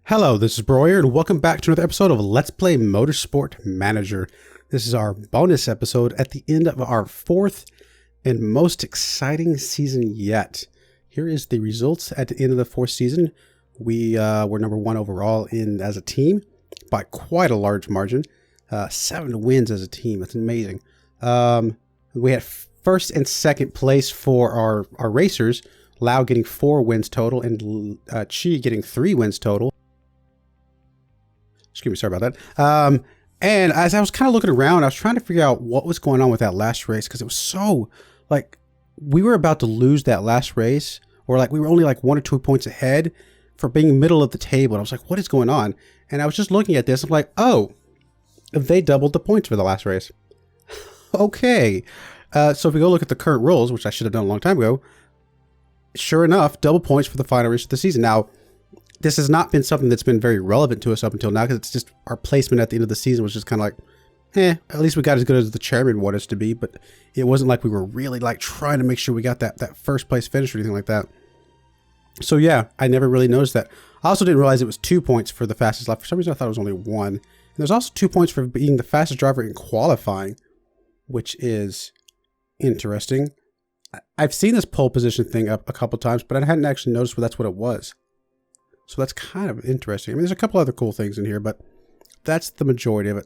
Hello, this is Broyar, and welcome back to another episode of Let's Play Motorsport Manager. This is our bonus episode at the end of our fourth and most exciting season yet. Here is the results at the end of the fourth season. We were number one overall as a team by quite a large margin. 7 wins as a team. That's amazing. We had first and second place for our racers. Lau getting 4 wins total and Chi getting 3 wins total. Excuse me, sorry about that. And as I was kind of looking around, I was trying to figure out what was going on with that last race, because it was so, like, we were about to lose that last race, or like we were only like 1 or 2 points ahead for being middle of the table. And I was like, what is going on? And I was just looking at this. I'm like, oh, they doubled the points for the last race. Okay. So if we go look at the current rules, which I should have done a long time ago, sure enough, double points for the final race of the season. Now, this has not been something that's been very relevant to us up until now, because it's just our placement at the end of the season was just kind of like, at least we got as good as the chairman wanted us to be, but it wasn't like we were really like trying to make sure we got that first place finish or anything like that. So yeah, I never really noticed that. I also didn't realize it was 2 points for the fastest lap. For some reason, I thought it was only 1. And there's also 2 points for being the fastest driver in qualifying, which is interesting. I've seen this pole position thing up a couple times, but I hadn't actually noticed that's what it was. So that's kind of interesting. I mean, there's a couple other cool things in here, but that's the majority of it.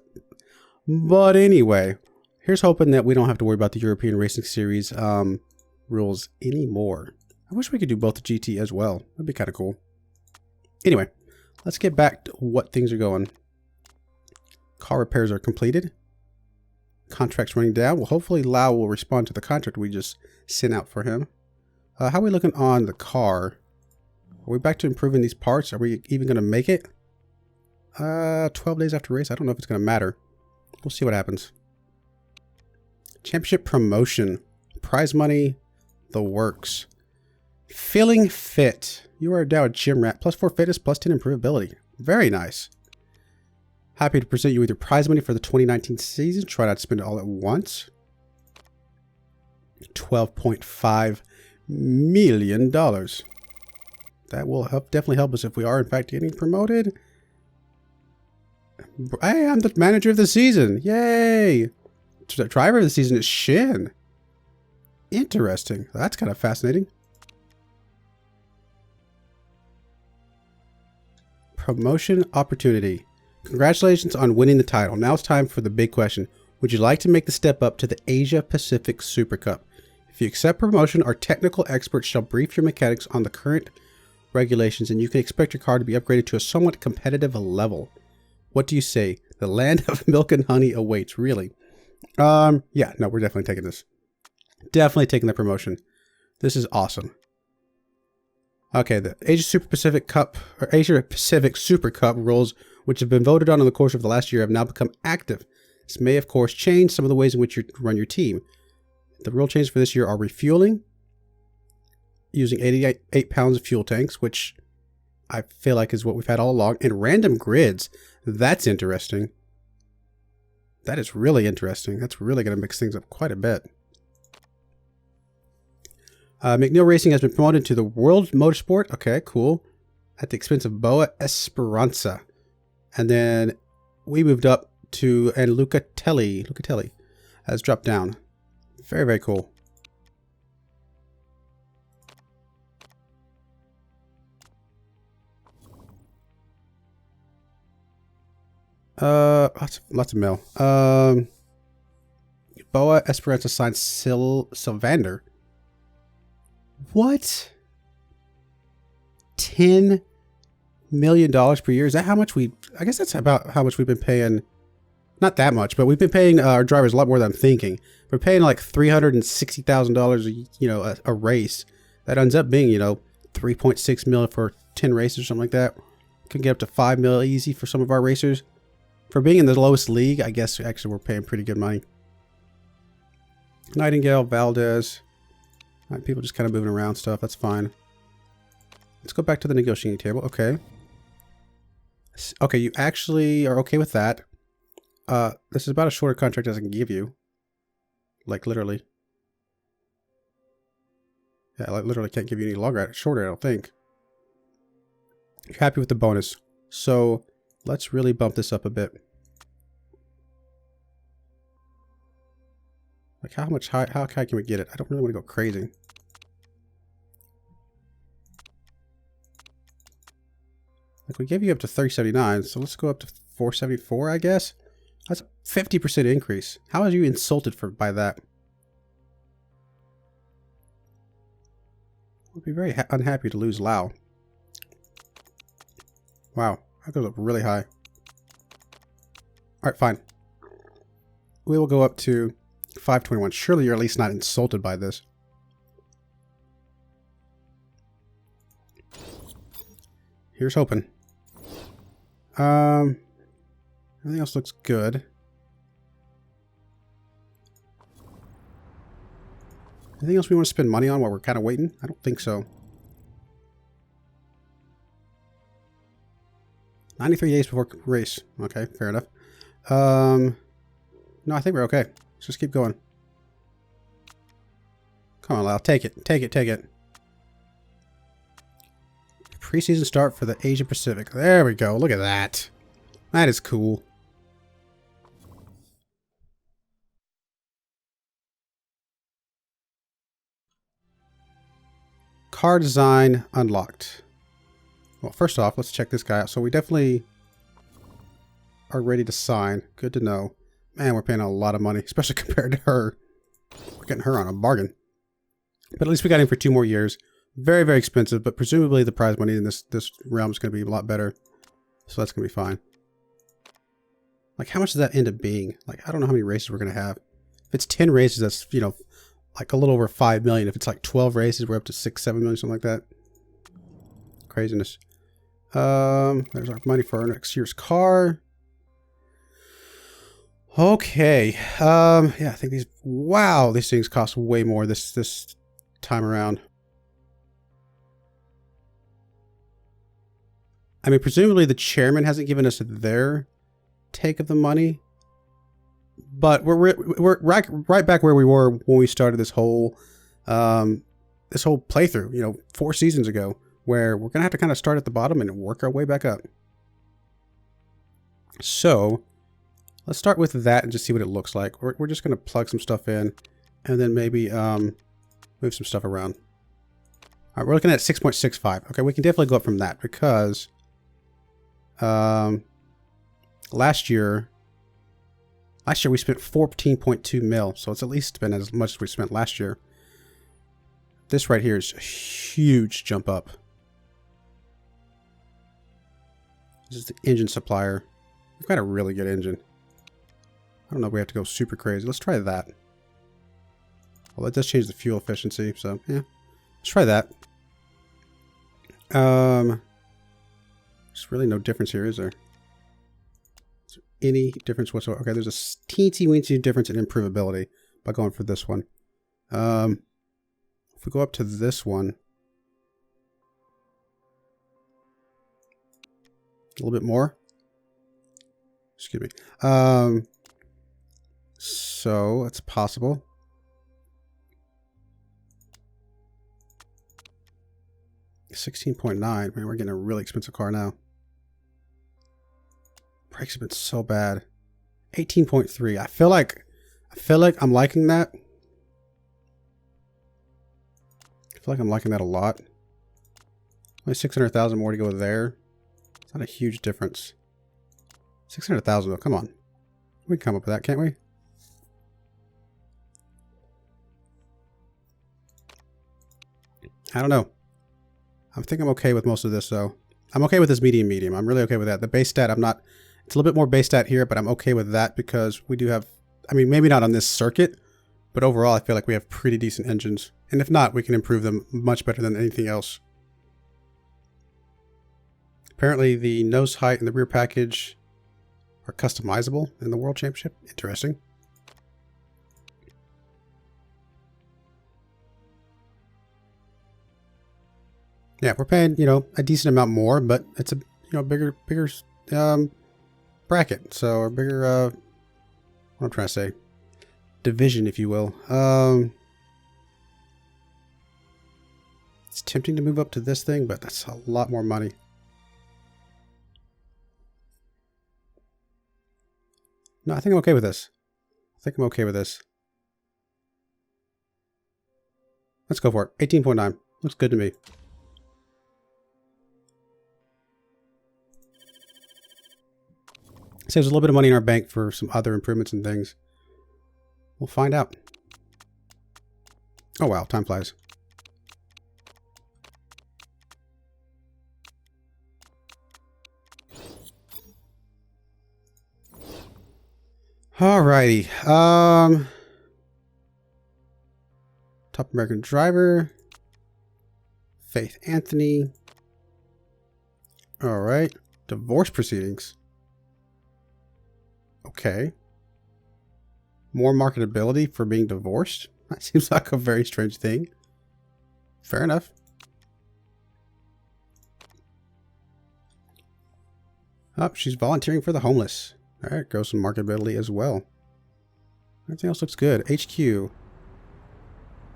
But anyway, here's hoping that we don't have to worry about the European Racing Series rules anymore. I wish we could do both the GT as well. That'd be kind of cool. Anyway, let's get back to what things are going. Car repairs are completed. Contract's running down. Well, hopefully Lau will respond to the contract we just sent out for him. How are we looking on the car? Are we back to improving these parts? Are we even going to make it? 12 days after race. I don't know if it's going to matter. We'll see what happens. Championship promotion. Prize money. The works. Feeling fit. You are now a gym rat. +4 fitness, +10 improvability. Very nice. Happy to present you with your prize money for the 2019 season. Try not to spend it all at once. $12.5 million. That will definitely help us if we are in fact getting promoted. Hey, I'm the manager of the season. Yay! The driver of the season is Shin. Interesting. That's kind of fascinating. Promotion opportunity. Congratulations on winning the title. Now it's time for the big question. Would you like to make the step up to the Asia Pacific Super Cup? If you accept promotion, our technical experts shall brief your mechanics on the current regulations, and you can expect your car to be upgraded to a somewhat competitive level. What do you say? The land of milk and honey awaits. Really? Yeah, no, we're definitely taking this. Definitely taking the promotion. This is awesome. Okay, the Asia Pacific Super Cup rules, which have been voted on in the course of the last year, have now become active. This may, of course, change some of the ways in which you run your team. The rule changes for this year are refueling, using 88 pounds of fuel tanks, which I feel like is what we've had all along, and random grids. That's interesting. That is really interesting. That's really going to mix things up quite a bit. McNeil Racing has been promoted to the World Motorsport. Okay, cool. At the expense of Boa Esperanza. And then we moved up to, and Lucatelli has dropped down. Very, very cool. Lots of mail. Boa Esperanza signed Sylvander. What? $10 million per year? Is that how much I guess that's about how much we've been paying. Not that much, but we've been paying our drivers a lot more than I'm thinking. We're paying like $360,000, a race. That ends up being, 3.6 mil for 10 races or something like that. Can get up to 5 mil easy for some of our racers. For being in the lowest league, I guess actually we're paying pretty good money. Nightingale, Valdez. All right, people just kind of moving around stuff. That's fine. Let's go back to the negotiating table. Okay. Okay, you actually are okay with that. This is about as short a contract as I can give you. Like, literally. Yeah, I literally can't give you any longer, shorter, I don't think. You're happy with the bonus. So let's really bump this up a bit. Like how high can we get it? I don't really want to go crazy. Like we gave you up to 379, so let's go up to 474, I guess. That's a 50% increase. How are you insulted by that? I'd be very unhappy to lose Lao. Wow, that goes up really high. Alright, fine. We will go up to 521. Surely you're at least not insulted by this. Here's hoping. Everything else looks good. Anything else we want to spend money on while we're kind of waiting? I don't think so. 93 days before race. Okay, fair enough. No, I think we're okay. Let's just keep going. Come on, Lau. Take it. Take it. Take it. Preseason start for the Asia Pacific. There we go. Look at that. That is cool. Car design unlocked. Well, first off, let's check this guy out. So we definitely are ready to sign. Good to know. Man, we're paying a lot of money, especially compared to her. We're getting her on a bargain. But at least we got him for 2 more years. Very, very expensive, but presumably the prize money in this realm is going to be a lot better. So that's going to be fine. Like, how much does that end up being? Like, I don't know how many races we're going to have. If it's 10 races, that's, you know, like a little over 5 million. If it's like 12 races, we're up to 6, 7 million, something like that. Craziness. There's our money for our next year's car. Okay. Yeah, I think these, wow, these things cost way more this time around. I mean, presumably the chairman hasn't given us their take of the money, but we're right back where we were when we started this whole playthrough, you know, 4 seasons ago, where we're gonna have to kind of start at the bottom and work our way back up. So let's start with that and just see what it looks like. We're just gonna plug some stuff in, and then maybe move some stuff around. All right, we're looking at 6.65. Okay, we can definitely go up from that because last year we spent 14.2 mil, so it's at least been as much as we spent last year. This right here is a huge jump up. This is the engine supplier. We've got a really good engine. I don't know if we have to go super crazy. Let's try that. Well, it does change the fuel efficiency, so yeah. Let's try that. There's really no difference here, is there? Is there any difference whatsoever? Okay, there's a teensy-weensy difference in improvability by going for this one. If we go up to this one, a little bit more. Excuse me. So it's possible. $16.9. Man, we're getting a really expensive car now. Brakes have been so bad. 18.3. I feel like I'm liking that. I feel like I'm liking that a lot. Only 600,000 more to go there. It's not a huge difference. 600,000 though. Come on, we can come up with that, can't we? I don't know. I think I'm okay with most of this, though. I'm okay with this medium. I'm really okay with that. The base stat, I'm not... It's a little bit more base stat here, but I'm okay with that because we do have... I mean, maybe not on this circuit, but overall, I feel like we have pretty decent engines. And if not, we can improve them much better than anything else. Apparently, the nose height and the rear package are customizable in the World Championship. Interesting. Yeah, we're paying, you know, a decent amount more, but it's a, you know, bigger bracket. So, or bigger, what I'm trying to say, division, if you will. It's tempting to move up to this thing, but that's a lot more money. No, I think I'm okay with this. I think I'm okay with this. Let's go for it. 18.9. Looks good to me. Saves a little bit of money in our bank for some other improvements and things. We'll find out. Oh wow, time flies. Alrighty. Top American driver. Faith Anthony. Alright. Divorce proceedings. Okay. More marketability for being divorced? That seems like a very strange thing. Fair enough. Oh, she's volunteering for the homeless. Alright, goes some marketability as well. Everything else looks good. HQ.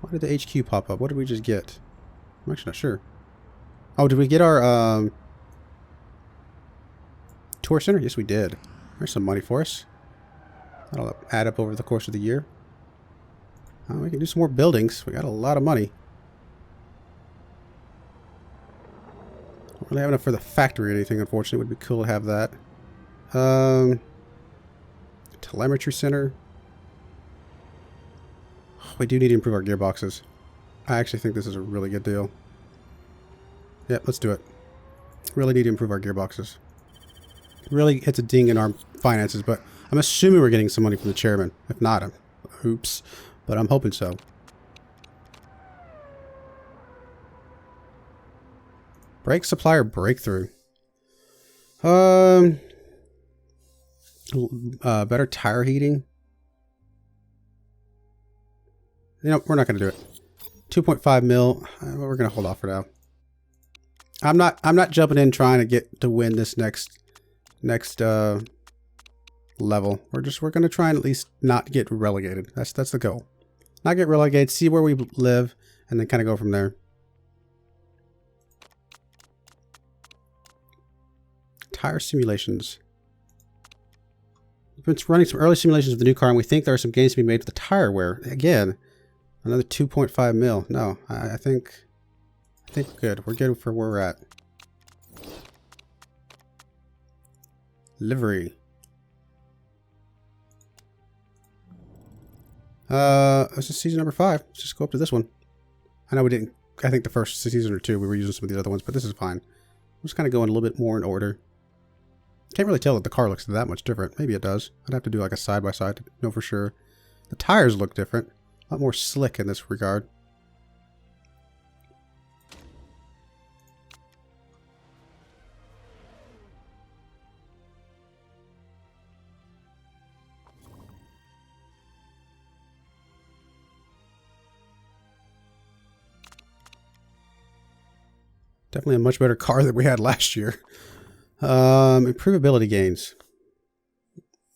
Why did the HQ pop up? What did we just get? I'm actually not sure. Oh, did we get our tour center? Yes, we did. There's some money for us. That'll add up over the course of the year. We can do some more buildings. We got a lot of money. Don't really have enough for the factory or anything, unfortunately. It would be cool to have that. Telemetry center. We do need to improve our gearboxes. I actually think this is a really good deal. Yep, let's do it. Really need to improve our gearboxes. Really hits a ding in our finances, but I'm assuming we're getting some money from the chairman. If not, oops. But I'm hoping so. Brake supplier breakthrough. Better tire heating. You know, we're not going to do it. 2.5 mil. We're going to hold off for now. I'm not jumping in trying to get to win this next level. We're going to try and at least not get relegated. That's the goal. Not get relegated, see where we live, and then kind of go from there. Tire simulations. We've been running some early simulations of the new car, and we think there are some gains to be made with the tire wear. Again, another 2.5 mil. No, I think we're good. We're good for where we're at. Livery. This is season number 5. Let's just go up to this one. I know we didn't. I think the first season or 2 we were using some of the other ones, but this is fine. I'm just kind of going a little bit more in order. Can't really tell that the car looks that much different. Maybe it does. I'd have to do like a side by side to know for sure. The tires look different. A lot more slick in this regard. Definitely a much better car than we had last year. Improvability gains.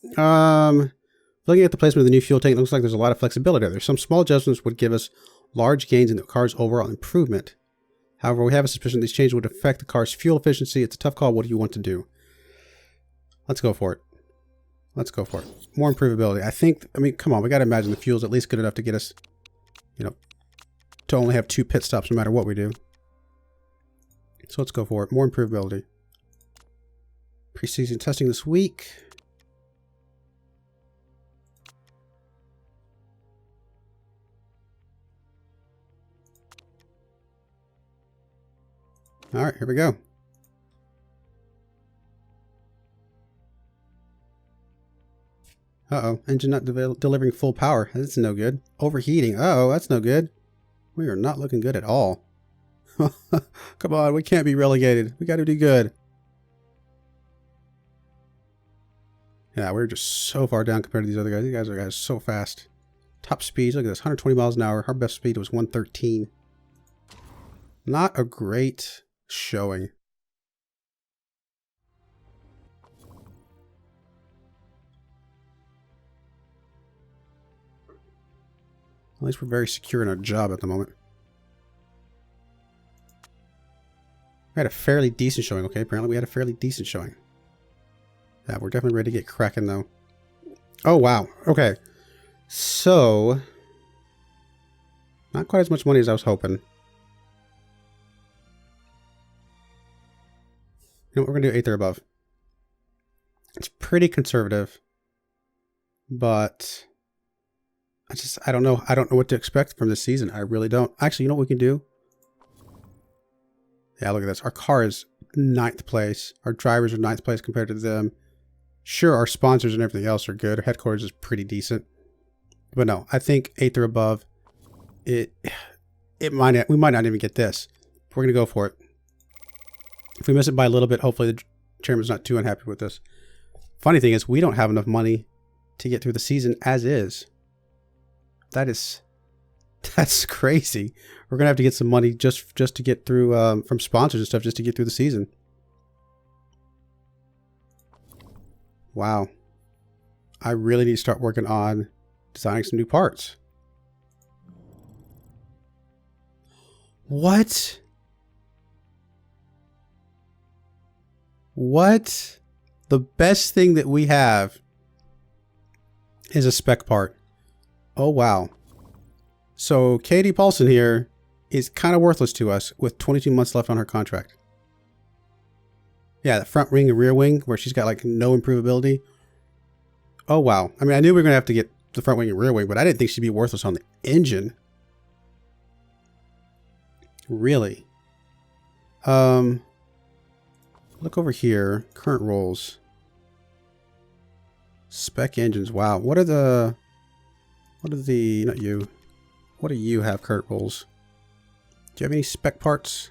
Looking at the placement of the new fuel tank, it looks like there's a lot of flexibility there. Some small adjustments would give us large gains in the car's overall improvement. However, we have a suspicion these changes would affect the car's fuel efficiency. It's a tough call. What do you want to do? Let's go for it. Let's go for it. More improvability. I mean, come on. We got to imagine the fuel's at least good enough to get us, you know, to only have 2 pit stops no matter what we do. So let's go for it. More improvability. Pre-season testing this week. All right, here we go. Uh-oh, engine not delivering full power. That's no good. Overheating. Uh-oh, that's no good. We are not looking good at all. Come on, we can't be relegated. We got to do good. Yeah, we're just so far down compared to these other guys. These guys are so fast. Top speeds, look at this, 120 miles an hour. Our best speed was 113. Not a great showing. At least we're very secure in our job at the moment. We had a fairly decent showing. Okay, apparently we had a fairly decent showing. Yeah, we're definitely ready to get cracking though. Oh, wow. Okay. So, not quite as much money as I was hoping. You know what? We're going to do 8th or above. It's pretty conservative. But I don't know. I don't know what to expect from this season. I really don't. Actually, you know what we can do? Yeah, look at this. Our car is 9th place. Our drivers are 9th place compared to them. Sure, our sponsors and everything else are good. Our headquarters is pretty decent. But no, I think 8th or above, we might not even get this. We're going to go for it. If we miss it by a little bit, hopefully the chairman's not too unhappy with us. Funny thing is, we don't have enough money to get through the season as is. That's crazy. We're going to have to get some money just to get through from sponsors and stuff just to get through the season. Wow. I really need to start working on designing some new parts. What? What? The best thing that we have is a spec part. Oh, wow. So Katie Paulson here is kind of worthless to us with 22 months left on her contract. Yeah, the front wing and rear wing where she's got like no improvability. Oh, wow. I mean, I knew we were going to have to get the front wing and rear wing, but I didn't think she'd be worthless on the engine. Really? Look over here. Current roles. Spec engines. Wow. What do you have current roles? Do you have any spec parts?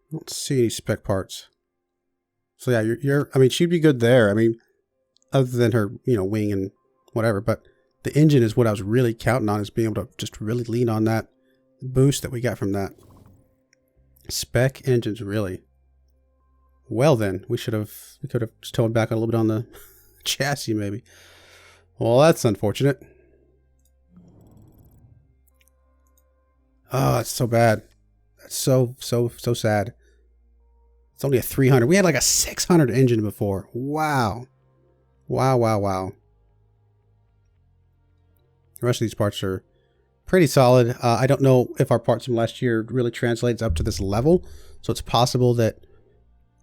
I don't see any spec parts. So yeah, I mean, she'd be good there. I mean, other than her, wing and whatever, but the engine is what I was really counting on, is being able to just really lean on that boost that we got from that. Spec engines, really. Well then, we could have just toned back a little bit on the chassis maybe. Well, that's unfortunate. Oh, it's so bad. That's so sad. It's only a 300. We had like a 600 engine before. Wow. Wow. The rest of these parts are pretty solid. I don't know if our parts from last year really translates up to this level. So it's possible that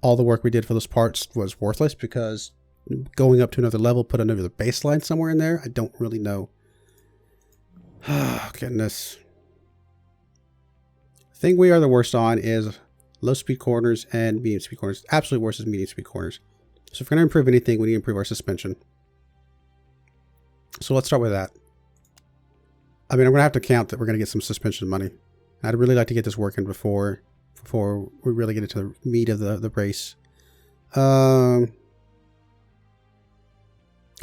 all the work we did for those parts was worthless, because going up to another level, put another baseline somewhere in there. I don't really know. Oh, goodness. The thing we are the worst on is low speed corners and medium speed corners. Absolutely worst is medium speed corners. So if we're going to improve anything, we need to improve our suspension. So let's start with that. I mean, I'm going to have to count that we're going to get some suspension money. I'd really like to get this working before we really get into the meat of the race. Although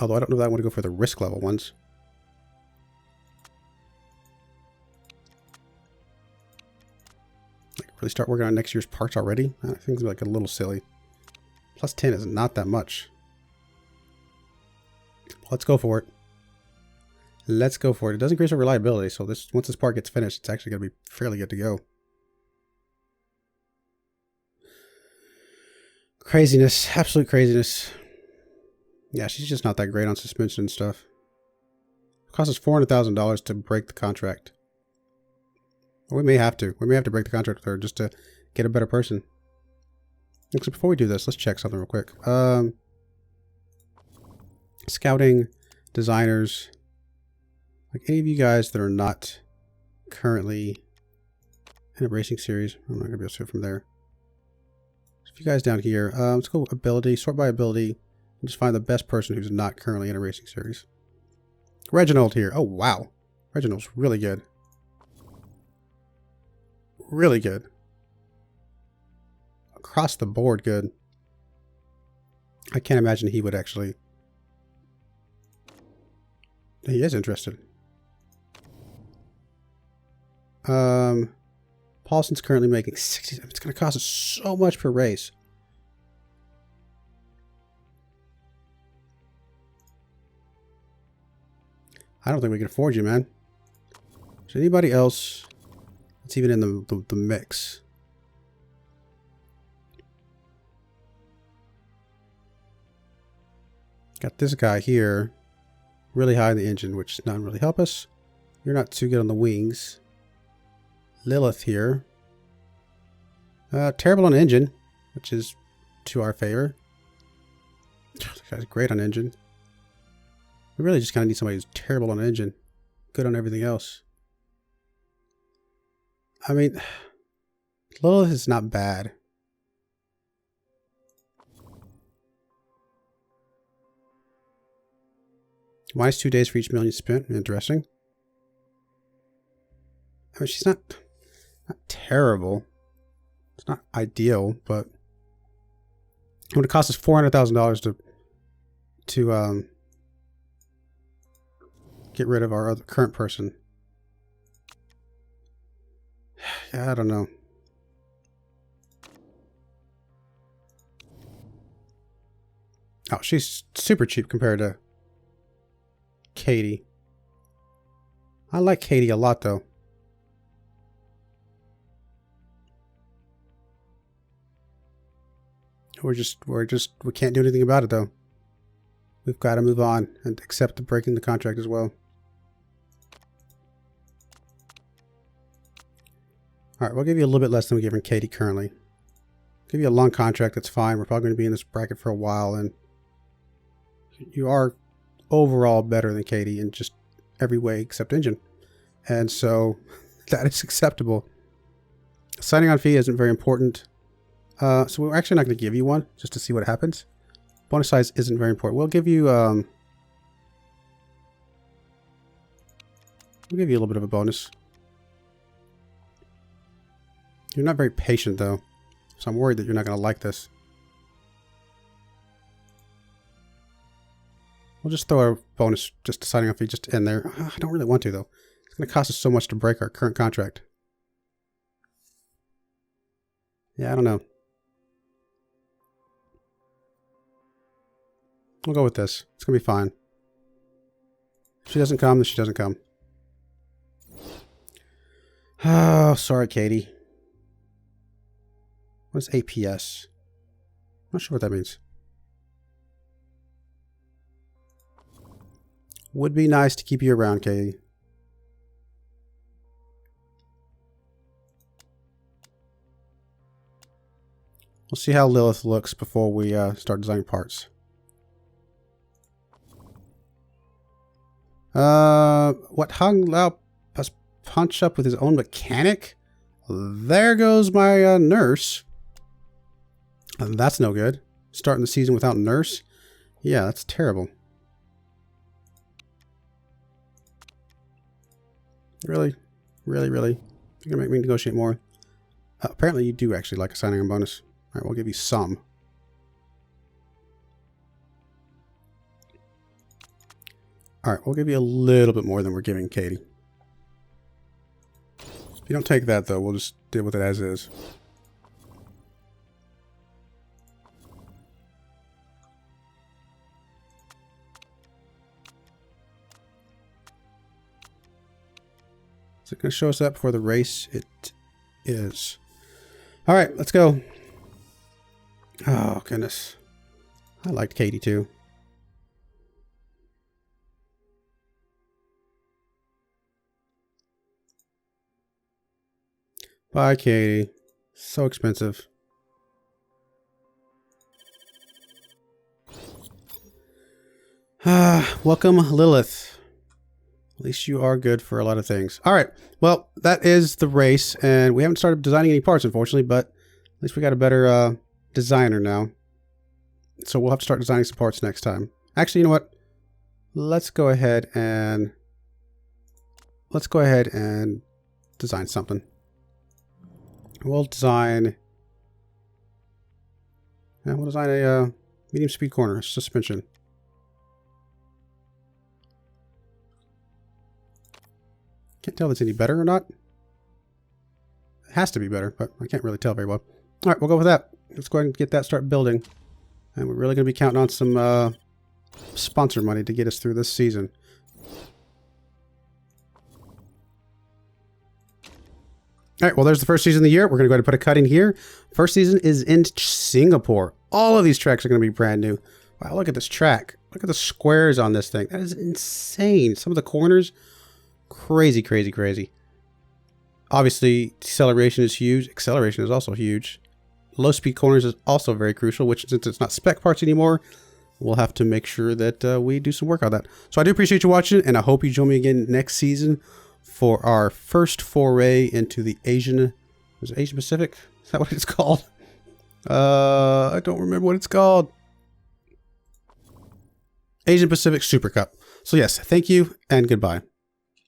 I don't know that I want to go for the risk level ones. Like, really start working on next year's parts already? I think it's like a little silly. Plus 10 is not that much. Let's go for it. Let's go for it. It does increase our reliability, so once this part gets finished, it's actually going to be fairly good to go. Craziness. Absolute craziness. Yeah, she's just not that great on suspension and stuff. It costs us $400,000 to break the contract. Well, we may have to. We may have to break the contract with her just to get a better person. Actually, before we do this, let's check something real quick. Scouting, designers. Like any of you guys that are not currently in a racing series. I'm not going to be able to see it from there. So if you guys down here, let's go ability, sort by ability, and just find the best person who's not currently in a racing series. Reginald here. Oh, wow. Reginald's really good. Really good. Across the board good. I can't imagine he would actually... He is interested. Paulson's currently making 60. It's going to cost us so much per race. I don't think we can afford you, man. Is there anybody else that's even in the mix? Got this guy here. Really high in the engine, which doesn't really help us. You're not too good on the wings. Lilith here. Terrible on engine, which is to our favor. This guy's great on engine. We really just kind of need somebody who's terrible on engine. Good on everything else. I mean, Lilith is not bad. Minus 2 days for each million spent. Interesting. I mean, she's not terrible. It's not ideal, but it would cost us $400,000 to get rid of our other current person. Yeah, I don't know. Oh, she's super cheap compared to Katie. I like Katie a lot, though. We can't do anything about it, though. We've got to move on and accept breaking the contract as well. Alright, we'll give you a little bit less than we're giving Katie currently. Give you a long contract, that's fine. We're probably going to be in this bracket for a while, and you are overall better than Katie in just every way except engine. And so that is acceptable. Signing on fee isn't very important. So we're actually not going to give you one just to see what happens. Bonus size isn't very important. We'll give you a little bit of a bonus. You're not very patient though, so I'm worried that you're not going to like this. We'll just throw a bonus, just a signing on fee, just in there. I don't really want to though. It's going to cost us so much to break our current contract. Yeah, I don't know. We'll go with this. It's going to be fine. If she doesn't come, then she doesn't come. Oh, sorry, Katie. What is APS? I'm not sure what that means. Would be nice to keep you around, Katie. We'll see how Lilith looks before we start designing parts. What Hung Lao has punched up with his own mechanic? There goes my nurse. That's no good. Starting the season without nurse? Yeah, that's terrible. Really? Really, really? You're gonna make me negotiate more? Apparently you do actually like a signing on bonus. Alright, we'll give you some. Alright, we'll give you a little bit more than we're giving Katie. If you don't take that, though, we'll just deal with it as is. Is it going to show us that before the race? It is. Alright, let's go. Oh, goodness. I liked Katie, too. Bye, Katie. So expensive. Welcome, Lilith. At least you are good for a lot of things. All right. Well, that is the race, and we haven't started designing any parts, unfortunately, but at least we got a better designer now. So we'll have to start designing some parts next time. Actually, you know what? Let's go ahead and design something. We'll design a medium speed corner suspension. Can't tell if it's any better or not. It has to be better, but I can't really tell very well. All right, we'll go with that. Let's go ahead and get that, start building. And we're really going to be counting on some sponsor money to get us through this season. All right, well, there's the first season of the year. We're going to go ahead and put a cut in here. First season is in Singapore. All of these tracks are going to be brand new. Wow, look at this track. Look at the squares on this thing. That is insane. Some of the corners, crazy, crazy, crazy. Obviously, deceleration is huge. Acceleration is also huge. Low speed corners is also very crucial, which since it's not spec parts anymore, we'll have to make sure that we do some work on that. So I do appreciate you watching, and I hope you join me again next season for our first foray into the Asian Pacific? Is that what it's called? I don't remember what it's called. Asian Pacific Super Cup. So yes, thank you and goodbye.